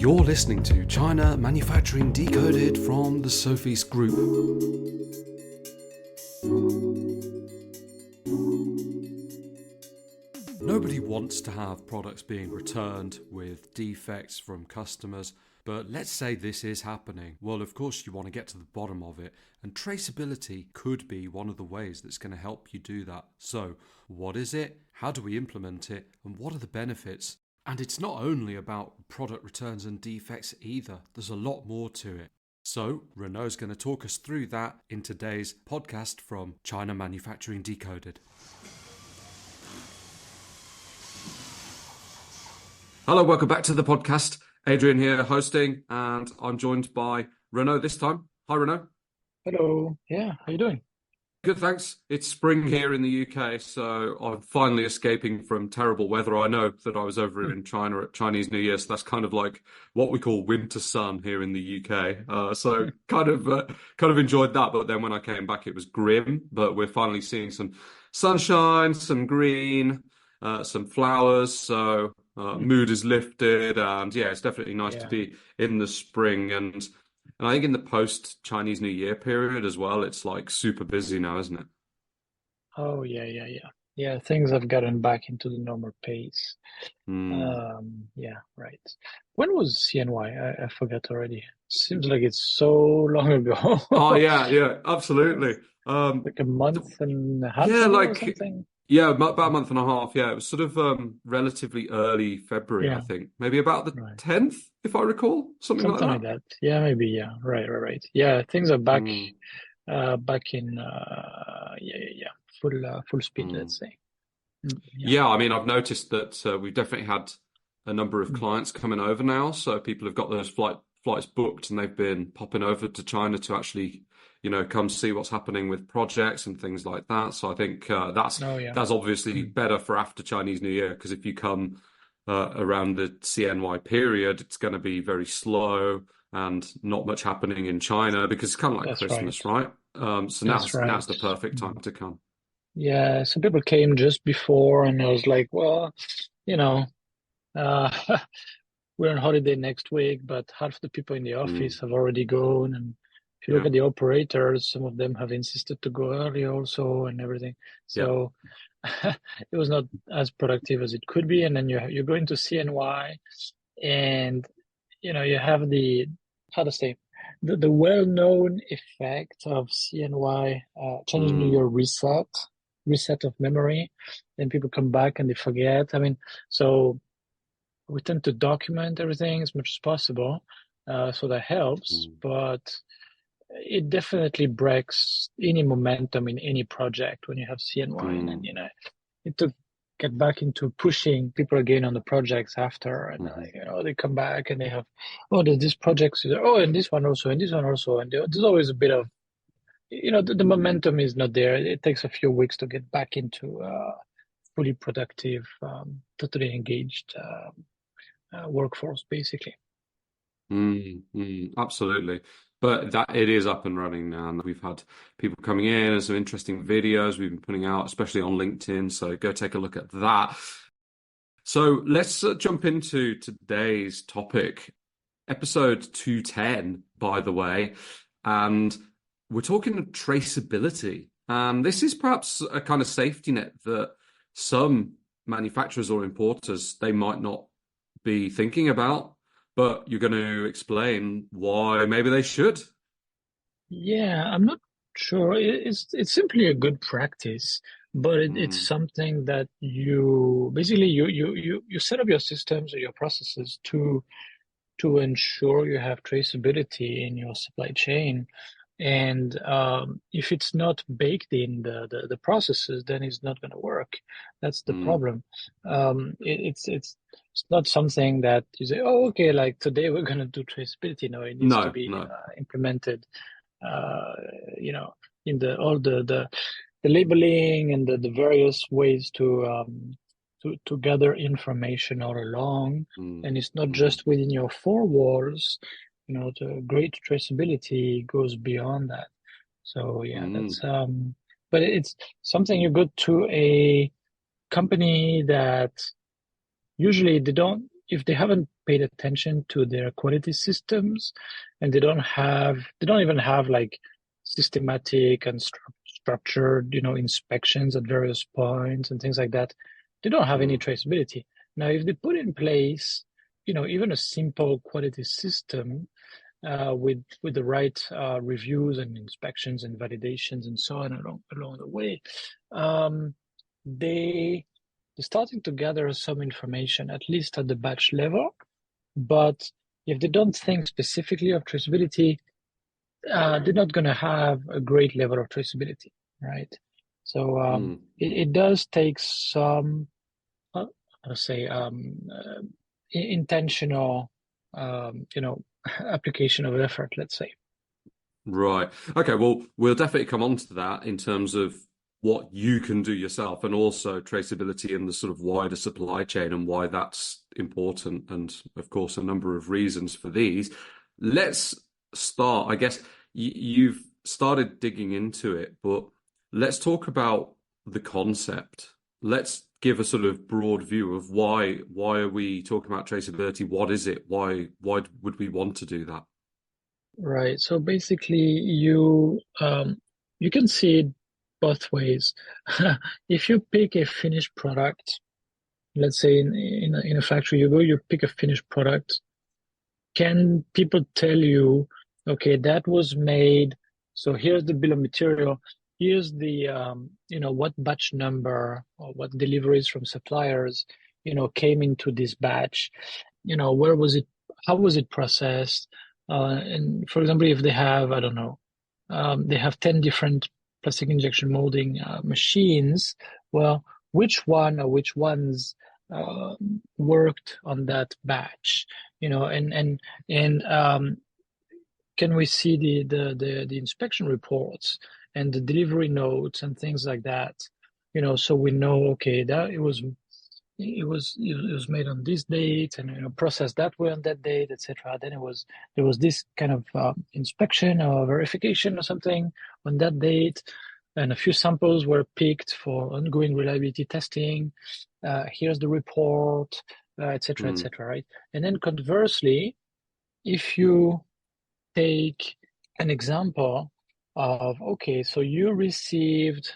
You're listening to China Manufacturing Decoded from the Sofeast Group. Nobody wants to have products being returned with defects from customers, but let's say this is happening. Well, of course you want to get to the bottom of it, and traceability could be one of the ways that's going to help you do that. So, what is it? How do we implement it? And what are the benefits? And it's not only about product returns and defects either. There's a lot more to it. So, Renaud's going to talk us through that in today's podcast from China Manufacturing Decoded. Hello, welcome back to the podcast. Adrian here hosting, and I'm joined by Renaud this time. Hi, Renaud. Hello. Yeah, how you doing? Good, thanks. It's spring here in the UK, so I'm finally escaping from terrible weather. I know that I was over in China at Chinese New Year, so that's kind of like what we call winter sun here in the UK. So kind of enjoyed that, but then when I came back, it was grim. But we're finally seeing some sunshine, some green, some flowers. So mood is lifted, and yeah, it's definitely nice to be in the spring. And I think in the post-Chinese New Year period as well, it's like super busy now, isn't it? Oh, yeah. Yeah, things have gotten back into the normal pace. Yeah, right. When was CNY? I forgot already. Seems like it's so long ago. Oh, yeah, absolutely. Like a month and a half Yeah, ago or like, something. yeah, about a month and a half. Yeah, it was sort of relatively early February, I Yeah, think. Maybe about the right. 10th, if I recall, something like Something like that. that. Yeah, maybe. Yeah, right. Yeah, things are back, Mm, back in, yeah, full speed, mm. let's say. Yeah. Yeah, I mean, I've noticed that we've definitely had a number of Mm. clients coming over now. So people have got those flights booked, and they've been popping over to China to actually, come see what's happening with projects and things like that. So I think Oh, yeah. that's obviously Mm. better for after Chinese New Year, because if you come around the CNY period, it's going to be very slow and not much happening in China because it's kind of like That's right. Christmas, right? So That's now's right. the perfect time Mm. to come. Yeah, some people came just before, and I was like, well, you know, uh, we're on holiday next week, but half the people in the Mm, office have already gone. And if you look yeah, at the operators, some of them have insisted to go early also and everything. yeah. So it was not as productive as it could be. And then you go into CNY, and you have the, how to say, the well-known effect of CNY, Chinese New Mm. Year reset of memory. Then people come back and they forget. I mean, so we tend to document everything as much as possible, so that helps. Mm, But it definitely breaks any momentum in any project when you have CNY, and then mm, it took get back into pushing people again on the projects after, and mhm. they come back and they have, oh, there's this project, oh, and this one also, and this one also, and there's always a bit of, the momentum is not there. It takes a few weeks to get back into fully productive, totally engaged workforce, basically. Absolutely. But that it is up and running now, and we've had people coming in and some interesting videos we've been putting out, especially on LinkedIn. So go take a look at that. So let's jump into today's topic, episode 210, by the way, and we're talking traceability. And this is perhaps a kind of safety net that some manufacturers or importers they might not be thinking about, but you're going to explain why maybe they should. Yeah, I'm not sure. It's simply a good practice, but it's Mm, something that you basically you set up your systems or your processes to ensure you have traceability in your supply chain. And if it's not baked in the processes, then it's not going to work. That's the mm, problem. It's not something that you say, oh, okay, like today we're going to do traceability. No, it needs to no, be no. implemented, uh, you know, in all the labeling and the various ways to gather information all along. Mm, And it's not mm, just within your four walls. The great traceability goes beyond that. So yeah, mm, but it's something you go to a company that usually they don't, if they haven't paid attention to their quality systems, and they don't even have like systematic and structured, inspections at various points and things like that, they don't have any traceability. Now, if they put in place, even a simple quality system, with the right reviews and inspections and validations and so on along the way, they're starting to gather some information, at least at the batch level. But if they don't think specifically of traceability, they're not going to have a great level of traceability, right? So it does take some, I'll say, intentional, application of effort, let's say. Right. Okay, well, we'll definitely come on to that in terms of what you can do yourself, and also traceability in the sort of wider supply chain and why that's important, and of course a number of reasons for these. Let's start, I guess you've started digging into it, but let's talk about the concept. Let's give a sort of broad view of why are we talking about traceability? What is it? Why would we want to do that? Right. So basically, you can see it both ways. If you pick a finished product, let's say in a factory, you pick a finished product. Can people tell you, okay, that was made, so here's the bill of material, here's the what batch number or what deliveries from suppliers came into this batch, where was it, how was it processed, and for example, if they have, I don't know, they have 10 different plastic injection molding machines, well, which one or which ones worked on that batch, and can we see the inspection reports and the delivery notes and things like that, so we know, okay, that it was made on this date and processed that way on that date, etc. Then there was this kind of inspection or verification or something on that date, and a few samples were picked for ongoing reliability testing. Here's the report, etc., etc. Right? And then conversely, if you take an example of, okay, so you received,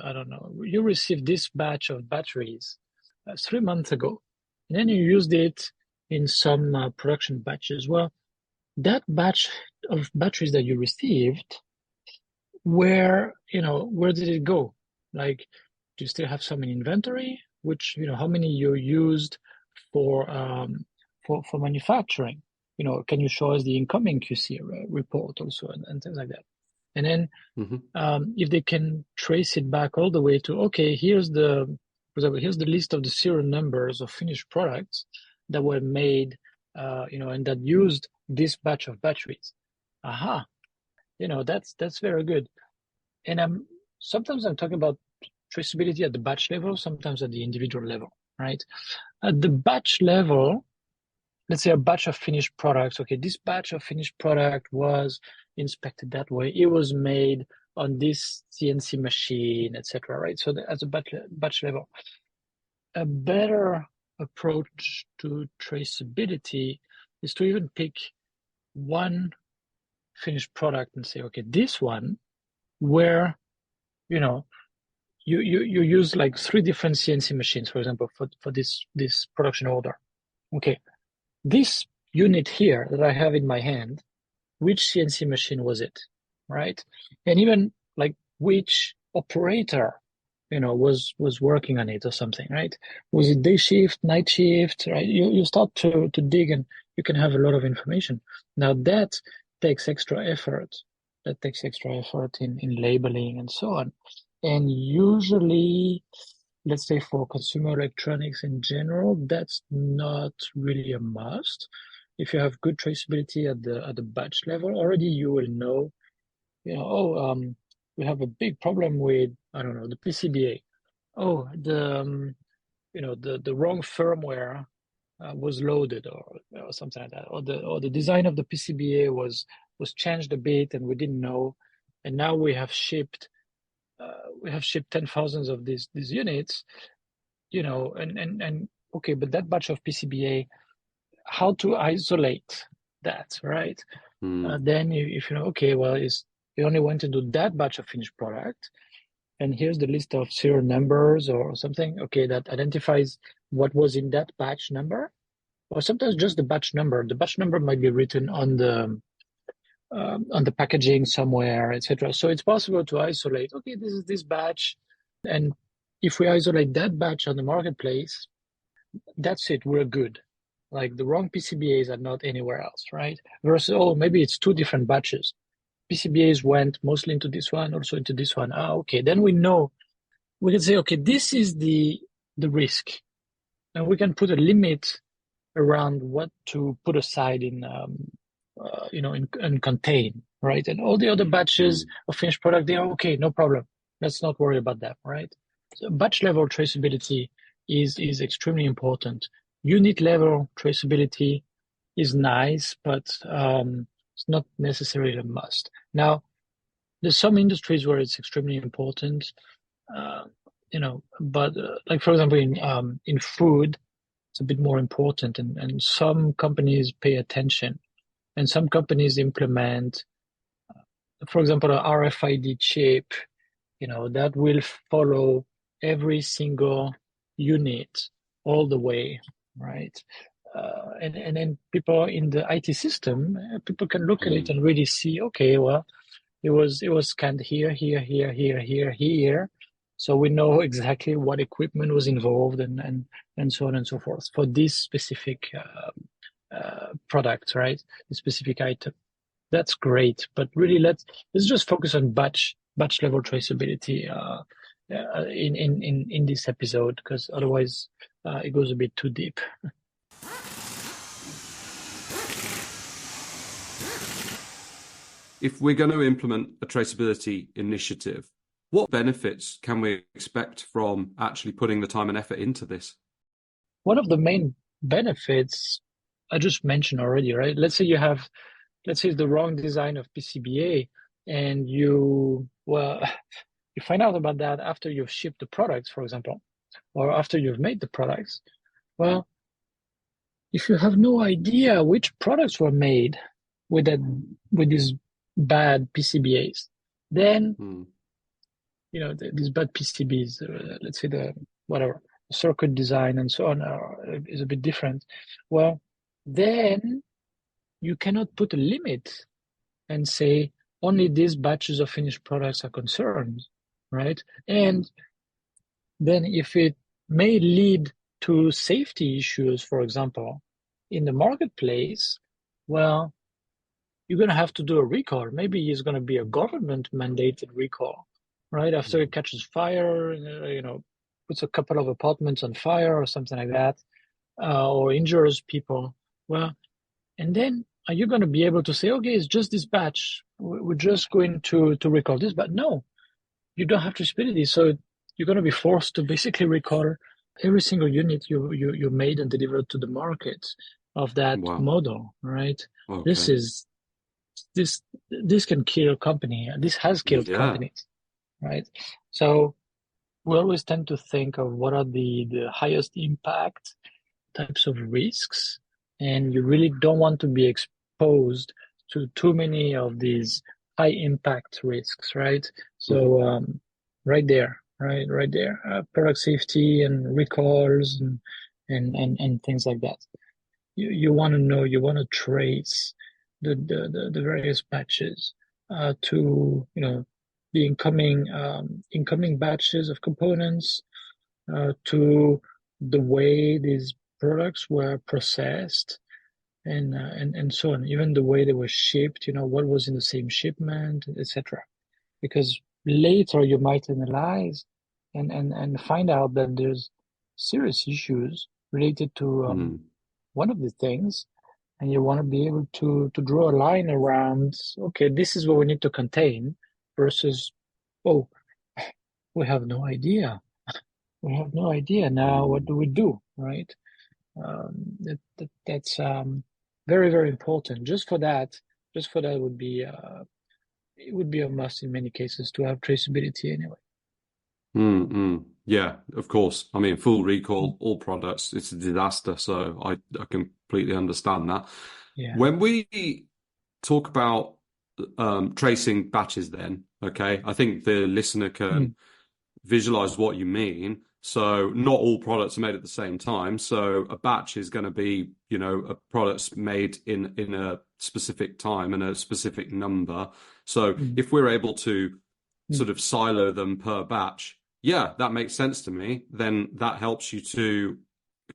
I don't know, you received this batch of batteries 3 months ago, and then you used it in some production batches. Well, that batch of batteries that you received, where did it go? Like, do you still have some in inventory? Which, how many you used for manufacturing? Can you show us the incoming QC report also, and things like that? And then if they can trace it back all the way to, okay, for example, here's the list of the serial numbers of finished products that were made, and that used this batch of batteries. Aha, that's very good. And sometimes I'm talking about traceability at the batch level, sometimes at the individual level, right? At the batch level, let's say a batch of finished products. Okay, this batch of finished product was inspected that way. It was made on this CNC machine, etc. Right? So as a batch level, a better approach to traceability is to even pick one finished product and say, okay, this one, where you use like 3 different CNC machines, for example, for this production order. Okay, this unit here that I have in my hand, which CNC machine was it, right? And even like which operator, was working on it or something, right? Was it day shift, night shift, right? You start to dig, and you can have a lot of information. Now that takes extra effort. That takes extra effort in labeling and so on. And usually, let's say for consumer electronics in general, that's not really a must. If you have good traceability at the batch level, already you will know, we have a big problem with, I don't know, the PCBA. Oh, the wrong firmware was loaded, or something like that, or the design of the PCBA was changed a bit and we didn't know, and now we have shipped 10,000 of these units, and okay, but that batch of PCBA how to isolate that, right? Then if you know, okay, well, you only want to do that batch of finished product, and here's the list of serial numbers or something, okay, that identifies what was in that batch number, or sometimes just the batch number. The batch number might be written on the packaging somewhere, etc. So it's possible to isolate, okay, this is this batch, and if we isolate that batch on the marketplace, that's it, we're good. Like the wrong PCBAs are not anywhere else, right? Versus, oh, maybe it's two different batches. PCBAs went mostly into this one, also into this one. Okay, then we know, we can say, okay, this is the risk, and we can put a limit around what to put aside in contain, right? And all the other batches of finished product, they are okay, no problem. Let's not worry about that, right? So batch level traceability is extremely important. Unit level traceability is nice, but it's not necessarily a must. Now, there's some industries where it's extremely important, but like for example in food, it's a bit more important, and some companies pay attention, and some companies implement, for example, a RFID chip, that will follow every single unit all the way, right? And then people in the IT system, people can look at it and really see, okay, well, it was scanned here, here, here, here, here, here. So we know exactly what equipment was involved and so on and so forth for this specific product, right? The specific item. That's great, but really let's just focus on batch level traceability in this episode, because otherwise it goes a bit too deep. If we're going to implement a traceability initiative, what benefits can we expect from actually putting the time and effort into this? One of the main benefits I just mentioned already, right? Let's say the wrong design of PCBA, and you find out about that after you've shipped the products, for example, or after you've made the products. Well, if you have no idea which products were made with these bad PCBAs, then these bad PCBs, let's say the circuit design and so on is a bit different. Well, then you cannot put a limit and say only these batches of finished products are concerned, right? And then if it may lead to safety issues, for example, in the marketplace, well, you're going to have to do a recall. Maybe it's going to be a government mandated recall, right? After it catches fire, puts a couple of apartments on fire or something like that, or injures people. Well, and then are you going to be able to say, okay, it's just this batch, we're just going to recall this? But no, you don't have traceability. So you're going to be forced to basically recall every single unit you made and delivered to the market of that model, right? Okay. This can kill a company. This has killed companies, right? So we always tend to think of what are the highest impact types of risks, and you really don't want to be exposed to too many of these high impact risks, right? So right there, product safety and recalls and things like that. You want to know, you want to trace the various batches to the incoming batches of components, to the way these products were processed, and so on, even the way they were shipped, what was in the same shipment, etc. Because later you might analyze and find out that there's serious issues related to one of the things, and you want to be able to draw a line around, okay, this is what we need to contain, versus, oh, we have no idea. We have no idea now. What do we do, right? That's very, very important. Just for that would be it would be a must in many cases to have traceability anyway. Yeah, of course. I mean, full recall, all products, it's a disaster. So I completely understand that. Yeah. When we talk about tracing batches, then, okay, I think the listener Mm, can visualize what you mean. So not all products are made at the same time. So a batch is going to be, a product's made in a specific time and a specific number. So mm, if we're able to mm. sort of silo them per batch, yeah, that makes sense to me. Then that helps you to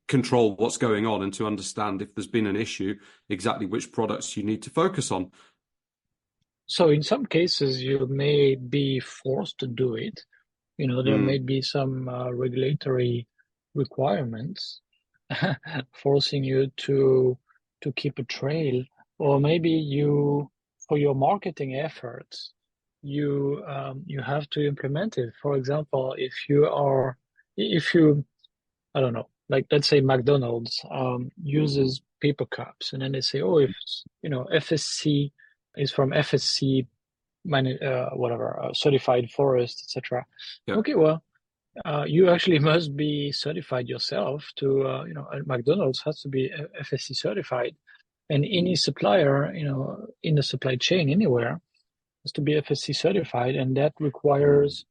control what's going on and to understand if there's been an issue, exactly which products you need to focus on. So in some cases, you may be forced to do it. There may Mm, be some regulatory requirements forcing you to keep a trail, or maybe for your marketing efforts, you have to implement it. For example, if you, I don't know, like let's say McDonald's mhm. uses paper cups, and then they say, oh, if FSC is from FSC whatever certified forest, etc. Yeah. Okay, well, you actually must be certified yourself to, McDonald's has to be FSC certified, and any supplier, in the supply chain anywhere has to be FSC certified, and that Mm, requires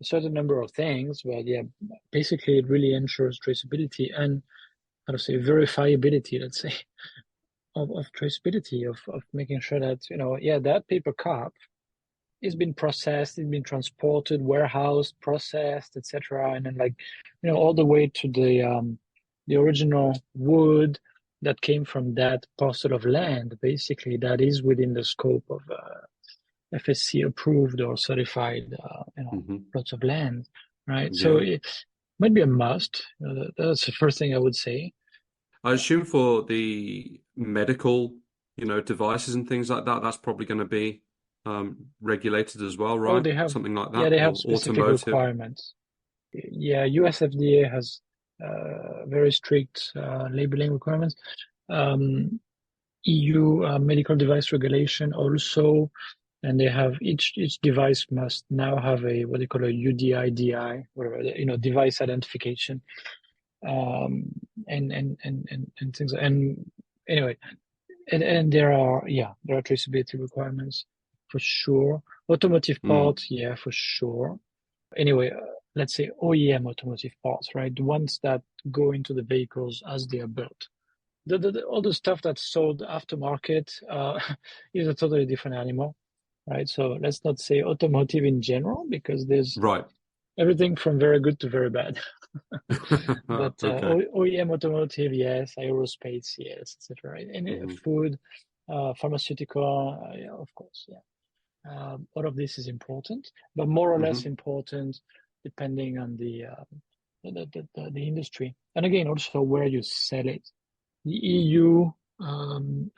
a certain number of things. But yeah, basically, it really ensures traceability and how to say verifiability, let's say, of traceability of making sure that yeah, that paper cup it's been processed, it's been transported, warehoused, processed, etc. And then like, all the way to the original wood that came from that parcel of land, basically that is within the scope of FSC approved or certified, mhm. plots of land, right? So Yeah. it might be a must. That's the first thing I would say. I assume for the medical, devices and things like that, that's probably going to be regulated as well, Oh, right? they have, Something like yeah, that, they have or specific automotive. requirements. Yeah, US FDA has very strict labeling requirements. Um, EU medical device regulation also, and they have each device must now have a what they call a UDI, whatever, device identification, um, and things. And anyway, and there are traceability requirements for sure. Automotive Mm, parts, yeah, for sure. Anyway, let's say OEM automotive parts, right? The ones that go into the vehicles as they are built. All the stuff that's sold aftermarket is a totally different animal, right? So let's not say automotive in general because there's right. everything from very good to very bad. But Okay. OEM automotive, yes. Aerospace, yes, etc. Right? And Hmm. food, pharmaceutical, yeah, of course, yeah. All of this is important, but more or less Hmm. important depending on the industry. And again, also where you sell it. The EU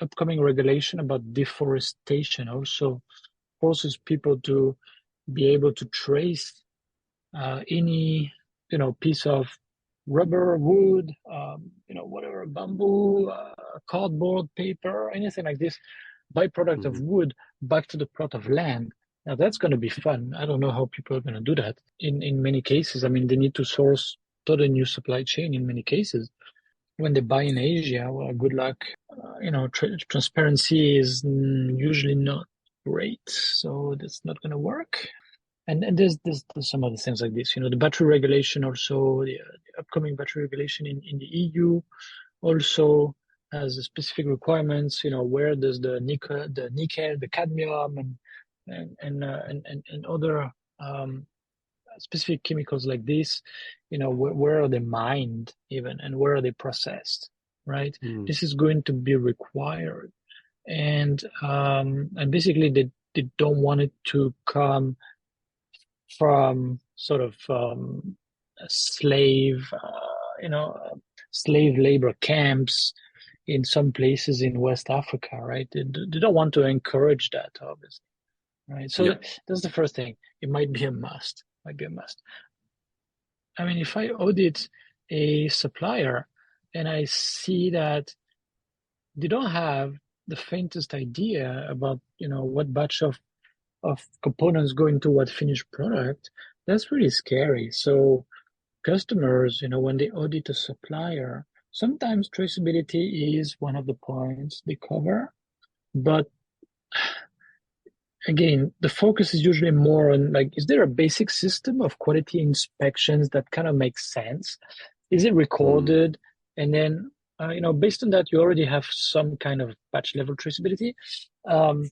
upcoming regulation about deforestation also forces people to be able to trace any piece of rubber, wood, whatever, bamboo, cardboard, paper, anything like this, byproduct of Hmm. wood back to the plot of land. Now that's going to be fun. I don't know how people are going to do that. In many cases, I mean, they need to source totally new supply chain in many cases. When they buy in Asia, well, good luck. Transparency is usually not great, so that's not going to work. And there's some other things like this. The battery regulation also, the upcoming battery regulation in the EU also has specific requirements. Where does the nickel, the cadmium, and other specific chemicals like this, where are they mined even, and where are they processed, right? Mm. This is going to be required, and basically they don't want it to come from sort of slave, slave labor camps in some places in West Africa, right? They don't want to encourage that, obviously, right? So Yeah. that's the first thing. It might be a must. Might be a must. I mean, if I audit a supplier and I see that they don't have the faintest idea about, what batch of components go into what finished product, That's really scary. So customers, when they audit a supplier, sometimes traceability is one of the points they cover, but again, the focus is usually more on like, is there a basic system of quality inspections that kind of makes sense? Is it Mm, recorded? And then, based on that, you already have some kind of batch level traceability. Um,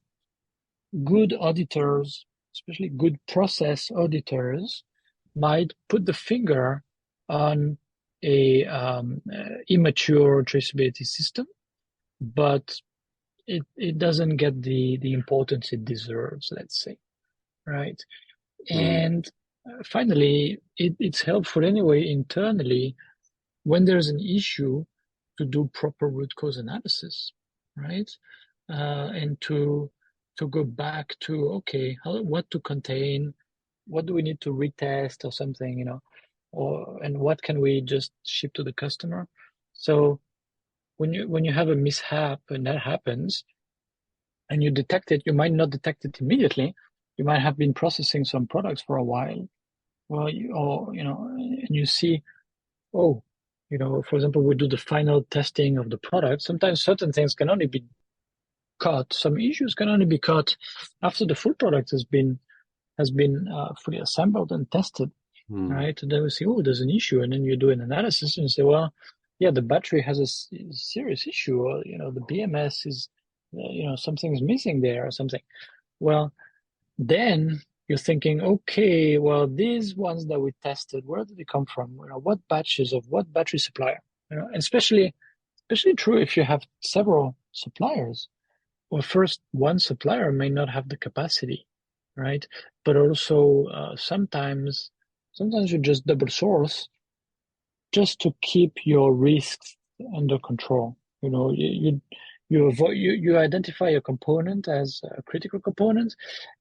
Good auditors, especially good process auditors, might put the finger on a immature traceability system, but it doesn't get the importance it deserves, let's say, right? mm, And finally, it's helpful anyway internally when there's an issue to do proper root cause analysis, right? And to go back to okay, what to contain, what do we need to retest or something, or and what can we just ship to the customer? So when you have a mishap and that happens and you detect it, you might not detect it immediately. You might have been processing some products for a while. Well, and you see, oh, for example, we do the final testing of the product. Sometimes certain things can only be caught. Some issues can only be caught after the full product has been fully assembled and tested, mm, right? And then we say, oh, there's an issue, and then you do an analysis and you say, well, yeah, the battery has a serious issue, or the BMS is, something's missing there or something. Well, then you're thinking, okay, well, these ones that we tested, where did they come from? What batches of what battery supplier? And especially true if you have several suppliers. Well, first, one supplier may not have the capacity, right? But also sometimes you just double source just to keep your risks under control. You identify a component as a critical component,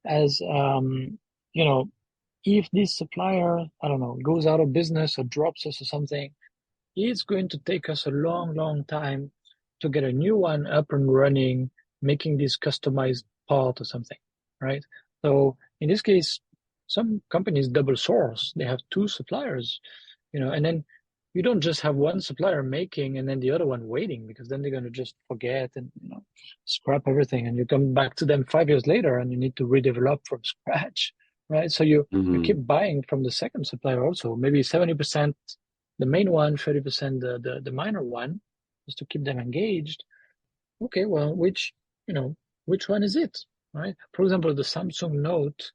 as you know, if this supplier, I don't know, goes out of business or drops us or something, it's going to take us a long, long time to get a new one up and running, making this customized part or something, right? So in this case, some companies double source. They have two suppliers, and then you don't just have one supplier making and then the other one waiting, because then they're going to just forget and scrap everything, and you come back to them 5 years later and you need to redevelop from scratch, right? So you mm, keep buying from the second supplier also, maybe 70% the main one, 30% the minor one, just to keep them engaged. Okay, well, which one is it, right? For example, the Samsung Note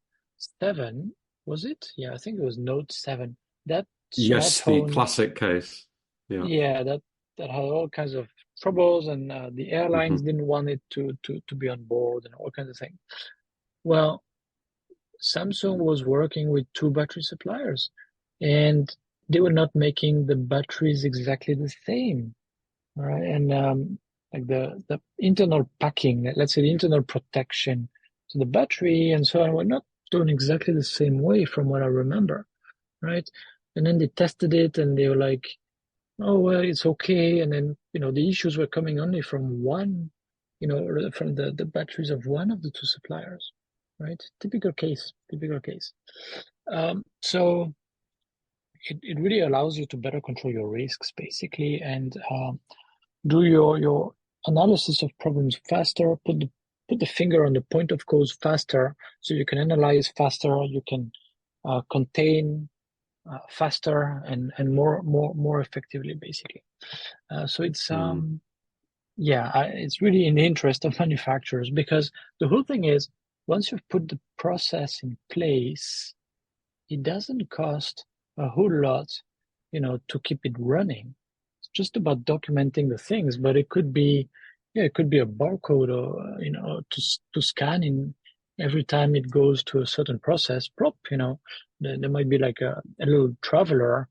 7, was it? Yeah, I think it was Note 7. That yes, the smartphone, classic case. Yeah. yeah, that had all kinds of troubles, and the airlines Hmm. didn't want it to be on board and all kinds of things. Well, Samsung was working with two battery suppliers, and they were not making the batteries exactly the same. All right. And like the internal packing, let's say the internal protection to the battery and so on, were not done exactly the same way from what I remember, right? And then they tested it and they were like, oh, well, it's okay. And then, the issues were coming only from one, from the batteries of one of the two suppliers, right? Typical case, typical case. So it really allows you to better control your risks, basically, and do your analysis of problems faster, put the finger on the point of cause faster, so you can analyze faster, you can contain faster and more effectively, basically. So it's Mm, yeah, it's really in the interest of manufacturers, because the whole thing is, once you've put the process in place, it doesn't cost a whole lot, to keep it running. It's just about documenting the things, but it could be, yeah, it could be a barcode, or, to scan in every time it goes to a certain process. There might be like a little traveler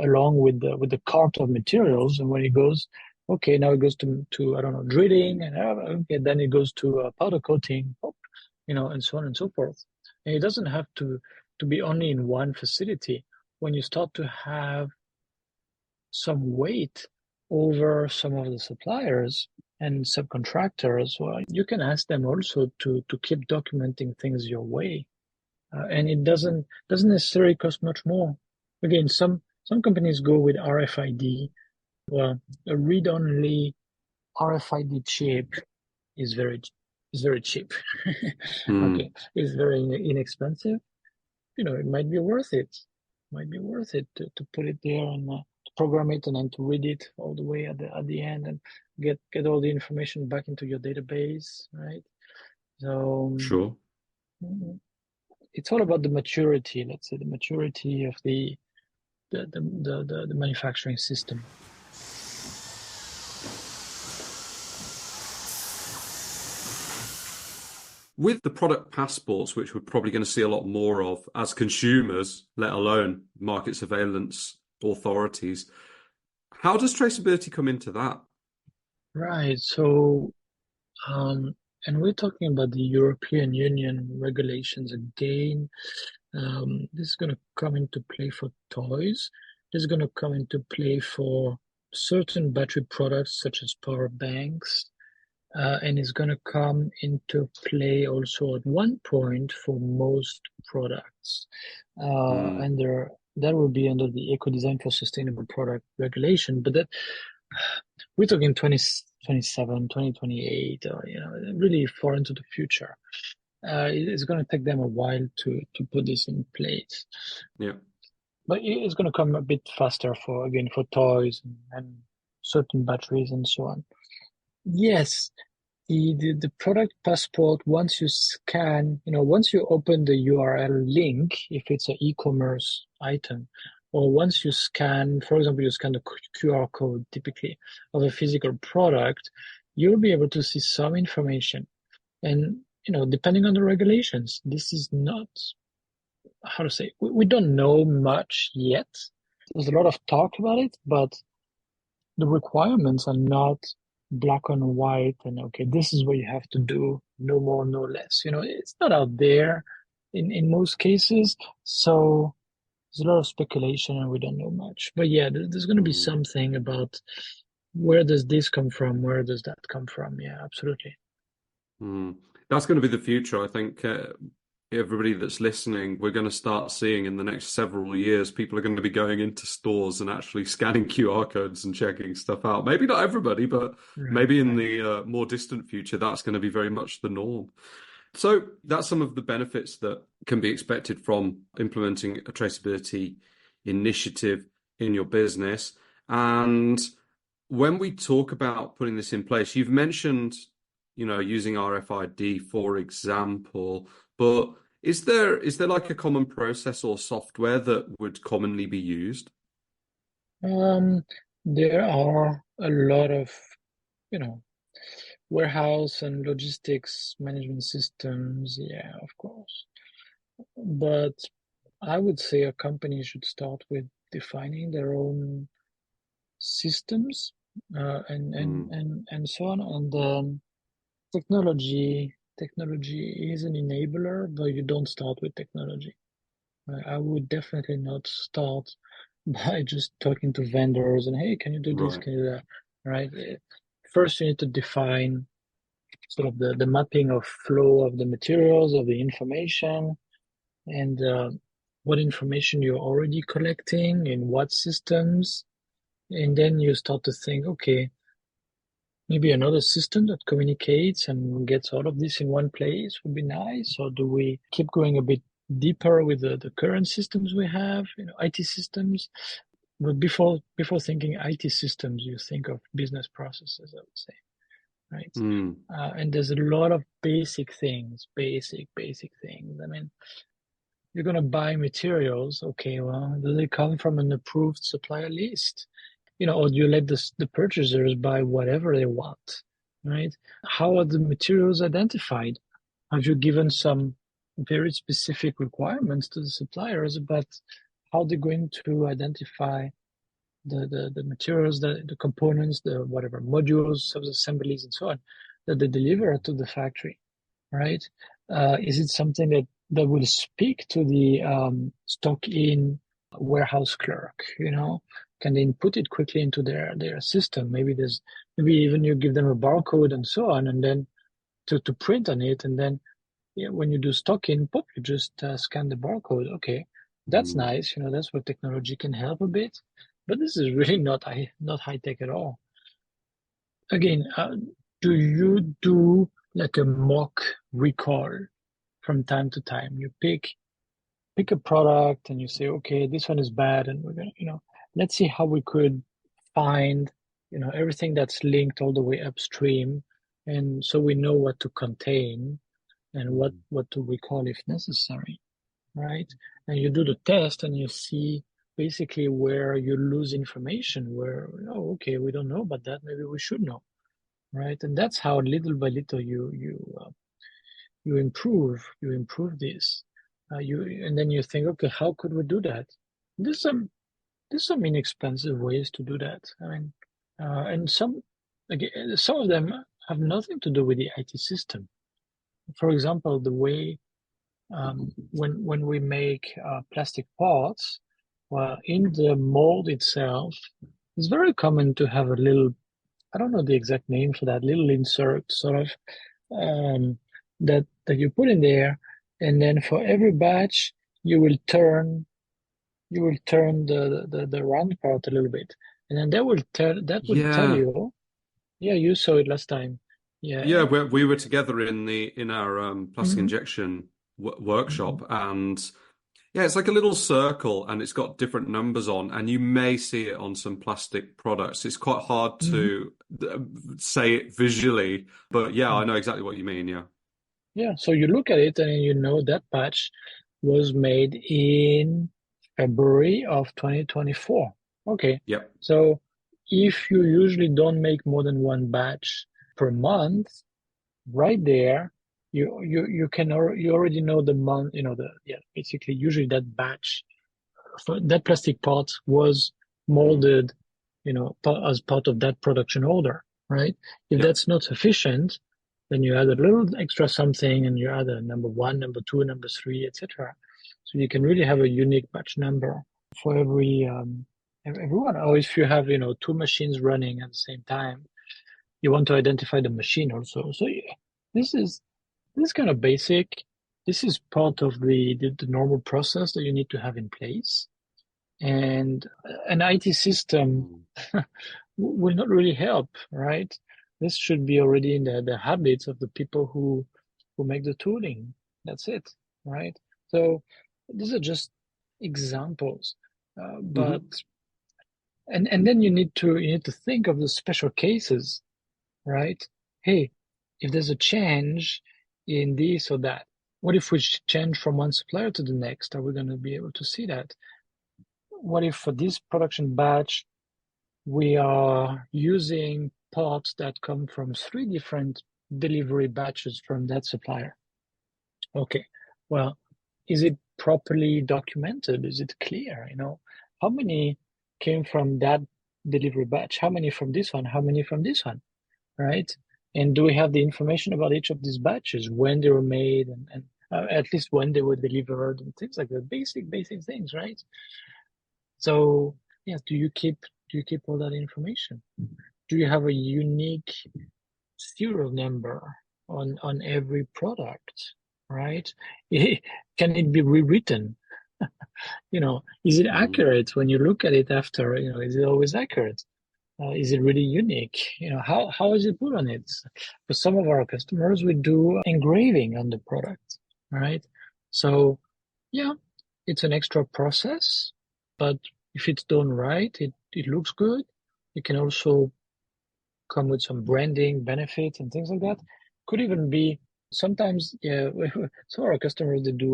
along with the cart of materials, and when it goes, okay, now it goes to I don't know, drilling, and okay, then it goes to powder coating, and so on and so forth. And it doesn't have to be only in one facility. When you start to have some weight over some of the suppliers and subcontractors, well, you can ask them also to keep documenting things your way. and it doesn't necessarily cost much more. Again, some companies go with RFID. Well, a read-only RFID chip is very cheap. Mm, Okay, it's very inexpensive. It might be worth it. To put it there and to program it and then to read it all the way at the end and get all the information back into your database, right? So sure. mm, it's all about the maturity, let's say, the maturity of the manufacturing system. With the product passports, which we're probably going to see a lot more of as consumers, let alone market surveillance authorities, how does traceability come into that? Right. So, and we're talking about the European Union regulations again. This is going to come into play for toys. This is going to come into play for certain battery products such as power banks. And it's going to come into play also at one point for most products. Mm, And that will be under the Eco Design for Sustainable Product regulation. But that we're talking 2027, 2028, or really far into the future. It's going to take them a while to put this in place. yeah. But it's going to come a bit faster for toys and certain batteries and so on. Yes, the product passport, once you scan, once you open the URL link, if it's an e-commerce item, or once you scan, for example, you scan the QR code typically of a physical product, you'll be able to see some information. And, depending on the regulations, this is not, how to say, we don't know much yet. There's a lot of talk about it, but the requirements are not black and white and okay, this is what you have to do, no more, no less. It's not out there in most cases. So there's a lot of speculation and we don't know much. But yeah, there's going to be Mm, something about where does this come from? Where does that come from? Yeah, absolutely. mm. That's going to be the future. I think everybody that's listening, we're going to start seeing in the next several years, people are going to be going into stores and actually scanning QR codes and checking stuff out. Maybe not everybody, but Right, maybe in right. the more distant future, that's going to be very much the norm. So that's some of the benefits that can be expected from implementing a traceability initiative in your business. And when we talk about putting this in place, you've mentioned, using RFID, for example, but is there like a common process or software that would commonly be used? Um, there are a lot of, you know, warehouse and logistics management systems. Yeah, of course. But I would say a company should start with defining their own systems, Mm, and so on. And then technology is an enabler, but you don't start with technology. I would definitely not start by just talking to vendors and, hey, can you do this? right. Can you do that? Right? First, you need to define sort of the mapping of flow of the materials, of the information, and what information you're already collecting in what systems. And then you start to think, okay, maybe another system that communicates and gets all of this in one place would be nice. Or do we keep going a bit deeper with the current systems we have, IT systems? But before thinking IT systems, you think of business processes, I would say, right? Mm, And there's a lot of basic things, basic things. I mean, you're going to buy materials. Okay, well, do they come from an approved supplier list? Or do you let the purchasers buy whatever they want, right? How are the materials identified? Have you given some very specific requirements to the suppliers about how they're going to identify the materials, the components, the whatever modules, sub-assemblies, and so on that they deliver to the factory, right? Is it something that will speak to the stock in warehouse clerk? Can they input it quickly into their system? Maybe even you give them a barcode and so on, and then to print on it, and then yeah, when you do stocking, pop, you just scan the barcode. Okay, that's Mm. nice. That's where technology can help a bit, but this is really not high tech at all. Again, do you do like a mock recall from time to time? You pick a product and you say, okay, this one is bad, and we're gonna, let's see how we could find, everything that's linked all the way upstream, and so we know what to contain and what Mm. what to recall if necessary, right? And you do the test and you see basically where you lose information, where, oh, okay, we don't know about that, maybe we should know, right? And that's how little by little you improve this. And then you think, okay, how could we do that? There's some there's some inexpensive ways to do that. I mean, and again, some of them have nothing to do with the IT system. For example, the way when we make plastic parts, well, in the mold itself, it's very common to have a little, I don't know the exact name for that, little insert sort of that you put in there, and then for every batch you will turn the round part a little bit, and then that will tell Yeah, you. Yeah, you saw it last time. Yeah. yeah. We were together in our plastic Mhm. injection workshop, and yeah, it's like a little circle, and it's got different numbers on, and you may see it on some plastic products. It's quite hard Mhm. to say it visually, but yeah, I Mhm. know exactly what you mean. Yeah. Yeah, so you look at it and you know that batch was made in February of 2024. Okay, Yep. so if you usually don't make more than one batch per month, right there, you already know the month, basically usually that batch, for that plastic part was Mm. molded, as part of that production order, right? If Yep. that's not sufficient, then you add a little extra something and you add a number one, number two, number three, etc. So you can really have a unique batch number for everyone. Or if you have, two machines running at the same time, you want to identify the machine also. So yeah, this is this is kind of basic. This is part of the normal process that you need to have in place. And an IT system Mm. will not really help, right? This should be already in the habits of the people who make the tooling. That's it, right? So these are just examples, but Hmm. and then you need to think of the special cases, right? Hey, if there's a change in this or that, what if we change from one supplier to the next? Are we going to be able to see that? What if for this production batch we are using parts that come from three different delivery batches from that supplier? Okay, well, is it properly documented? Is it clear? How many came from that delivery batch? How many from this one? How many from this one? Right? And do we have the information about each of these batches, when they were made, and at least when they were delivered, and things like that? Basic things, right? So, yeah, do you keep all that information? Do you have a unique serial number on every product, right? Can it be rewritten? Is it Mm. accurate when you look at it after? Is it always accurate? Is it really unique? How is it put on it? For some of our customers, we do engraving on the product, right? So, yeah, it's an extra process, but if it's done right, it looks good. It can also come with some branding benefits and things like that. Could even be sometimes, yeah, some of our customers, they do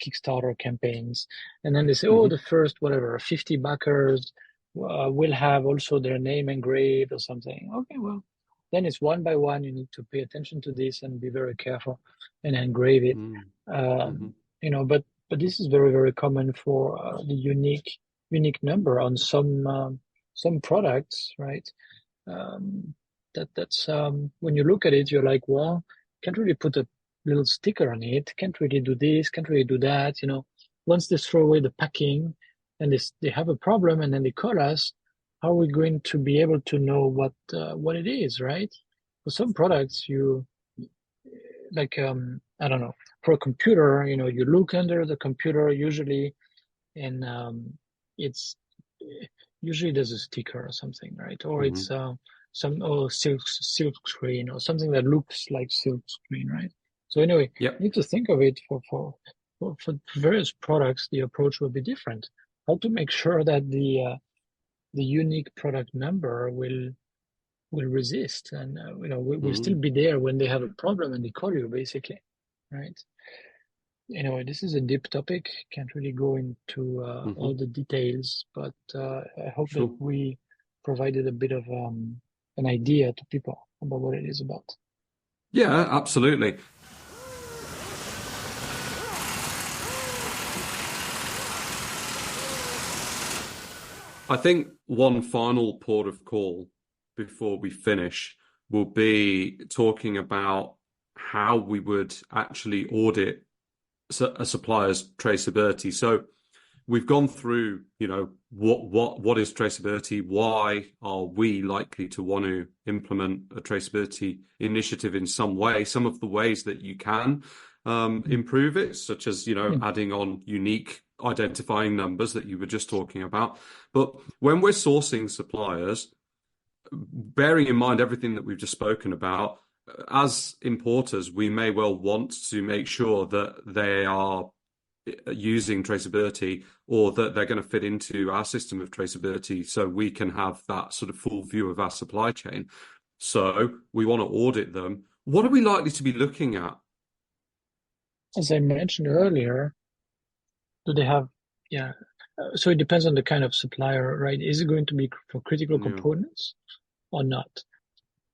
Kickstarter campaigns, and then they say, oh, the Hmm. first, whatever, 50 backers will have also their name engraved or something. Okay, well, then it's one by one. You need to pay attention to this and be very careful and engrave it. Mm. Hmm. Um, but this is very, very common for the unique number on some products, right? Um, that's when you look at it, you're like, well, can't really put a little sticker on it, can't really do this, can't really do that. Once they throw away the packing and they have a problem and then they call us, how are we going to be able to know what it is, right? For some products, like I don't know, for a computer, you look under the computer usually, and it's usually there's a sticker or something, right? Or it's Hmm. some silk screen or something that looks like silk screen, right? So anyway, Yep. you need to think of it for various products. The approach will be different. How to make sure that the unique product number will resist, and will still Hmm. be there when they have a problem and they call you, basically, right? Anyway, this is a deep topic. Can't really go into all Hmm. the details, but I hope that Sure. we provided a bit of an idea to people about what it is about. Yeah, absolutely. I think one final port of call before we finish will be talking about how we would actually audit a supplier's traceability. So we've gone through, what is traceability? Why are we likely to want to implement a traceability initiative in some way? Some of the ways that you can Mm. improve it, such as, Yeah. adding on unique identifying numbers that you were just talking about. But when we're sourcing suppliers, bearing in mind everything that we've just spoken about, as importers, we may well want to make sure that they are using traceability or that they're going to fit into our system of traceability so we can have that sort of full view of our supply chain. So we want to audit them. What are we likely to be looking at? As I mentioned earlier, do they have, yeah. So it depends on the kind of supplier, right? Is it going to be for critical Yeah. components or not?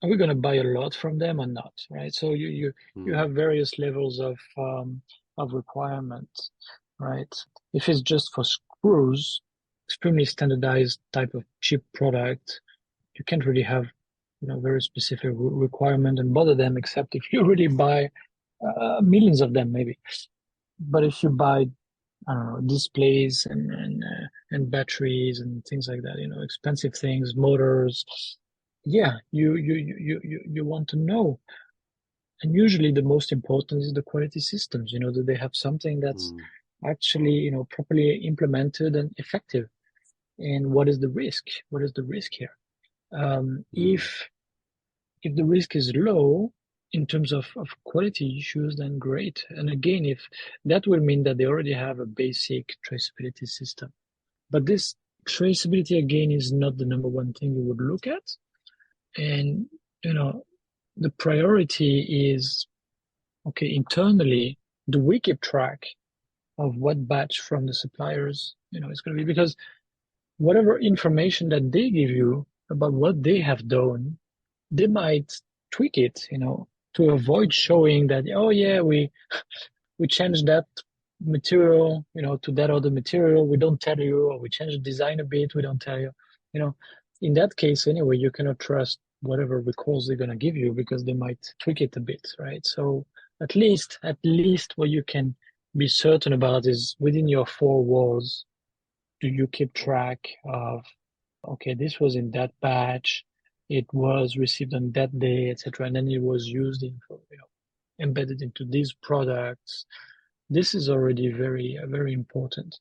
Are we going to buy a lot from them or not, right? So you Mm, have various levels of requirements, right? If it's just for screws, extremely standardized type of cheap product, you can't really have very specific requirement and bother them, except if you really buy millions of them, maybe. But if you buy, I don't know, displays and batteries and things like that, expensive things, motors, yeah, you want to know. And usually the most important is the quality systems, that they have something that's mm, actually, properly implemented and effective. And what is the risk? What is the risk here? mm, If the risk is low in terms of quality issues, then great. And again, if that will mean that they already have a basic traceability system. But this traceability again is not the number one thing you would look at. And you know, the priority is, okay, internally, do we keep track of what batch from the suppliers, is going to be, because whatever information that they give you about what they have done, they might tweak it, to avoid showing that, oh yeah, we changed that material, to that other material. We don't tell you, or we changed the design a bit. We don't tell you, you know, in that case, anyway, you cannot trust whatever recalls they're going to give you because they might tweak it a bit, right? So at least what you can be certain about is within your four walls, do you keep track of, okay, this was in that batch, it was received on that day, etc., and then it was used in, embedded into these products. This is already very important.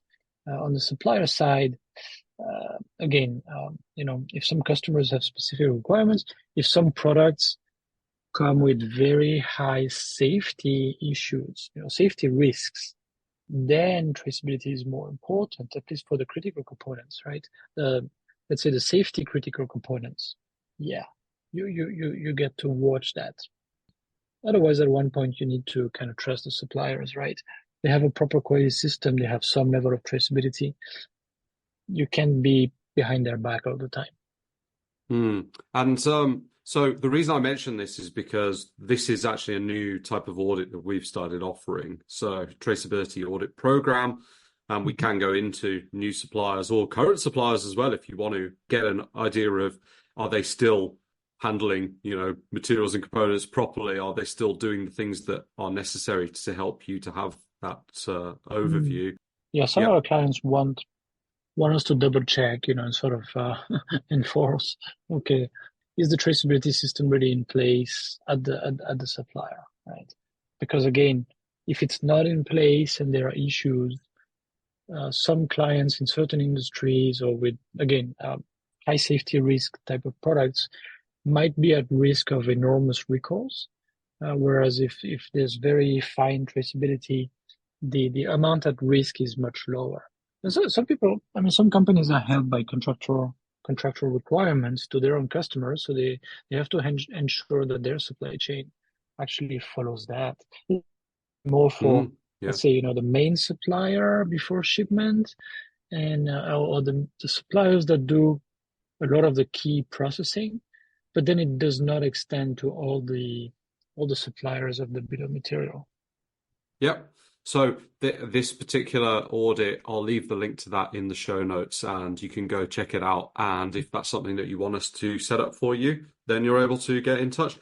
On the supplier side, again, if some customers have specific requirements, if some products come with very high safety issues, safety risks, then traceability is more important, at least for the critical components, right? Let's say the safety critical components. Yeah, you get to watch that. Otherwise, at one point, you need to kind of trust the suppliers, right? They have a proper quality system. They have some level of traceability. You can't be behind their back all the time. mm. And so the reason I mention this is because this is actually a new type of audit that we've started offering. So traceability audit program, and we Mhm. can go into new suppliers or current suppliers as well if you want to get an idea of, are they still handling, materials and components properly? Are they still doing the things that are necessary to help you to have that Mm. overview? Yeah, some of Yep. our clients want us to double check, and sort of enforce. Okay, is the traceability system really in place at the supplier, right? Because again, if it's not in place and there are issues, some clients in certain industries or with, again, high safety risk type of products might be at risk of enormous recalls. Whereas if there's very fine traceability, the amount at risk is much lower. And so some people, I mean, some companies are held by contractual requirements to their own customers, so they have to ensure that their supply chain actually follows that. More for, Yeah. let's say, the main supplier before shipment, and or the suppliers that do a lot of the key processing, but then it does not extend to all the suppliers of the bill of material. Yep. So this particular audit, I'll leave the link to that in the show notes and you can go check it out. And if that's something that you want us to set up for you, then you're able to get in touch.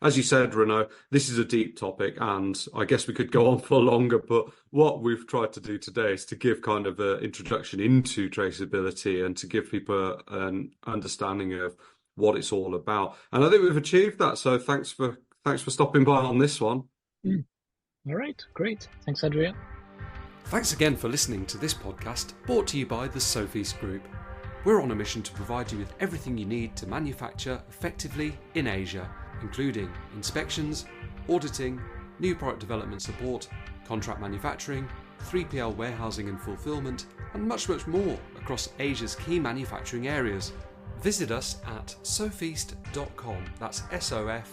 As you said, Renaud, this is a deep topic and I guess we could go on for longer, but what we've tried to do today is to give kind of an introduction into traceability and to give people an understanding of what it's all about. And I think we've achieved that. So thanks for stopping by on this one. All right, great. Thanks, Adrian. Thanks again for listening to this podcast brought to you by the Sofeast Group. We're on a mission to provide you with everything you need to manufacture effectively in Asia, including inspections, auditing, new product development support, contract manufacturing, 3PL warehousing and fulfillment, and much, much more across Asia's key manufacturing areas. Visit us at sofeast.com, that's SOFEAST.com,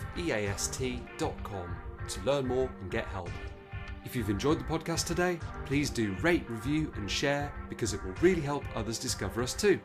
to learn more and get help. If you've enjoyed the podcast today, please do rate, review and share because it will really help others discover us too.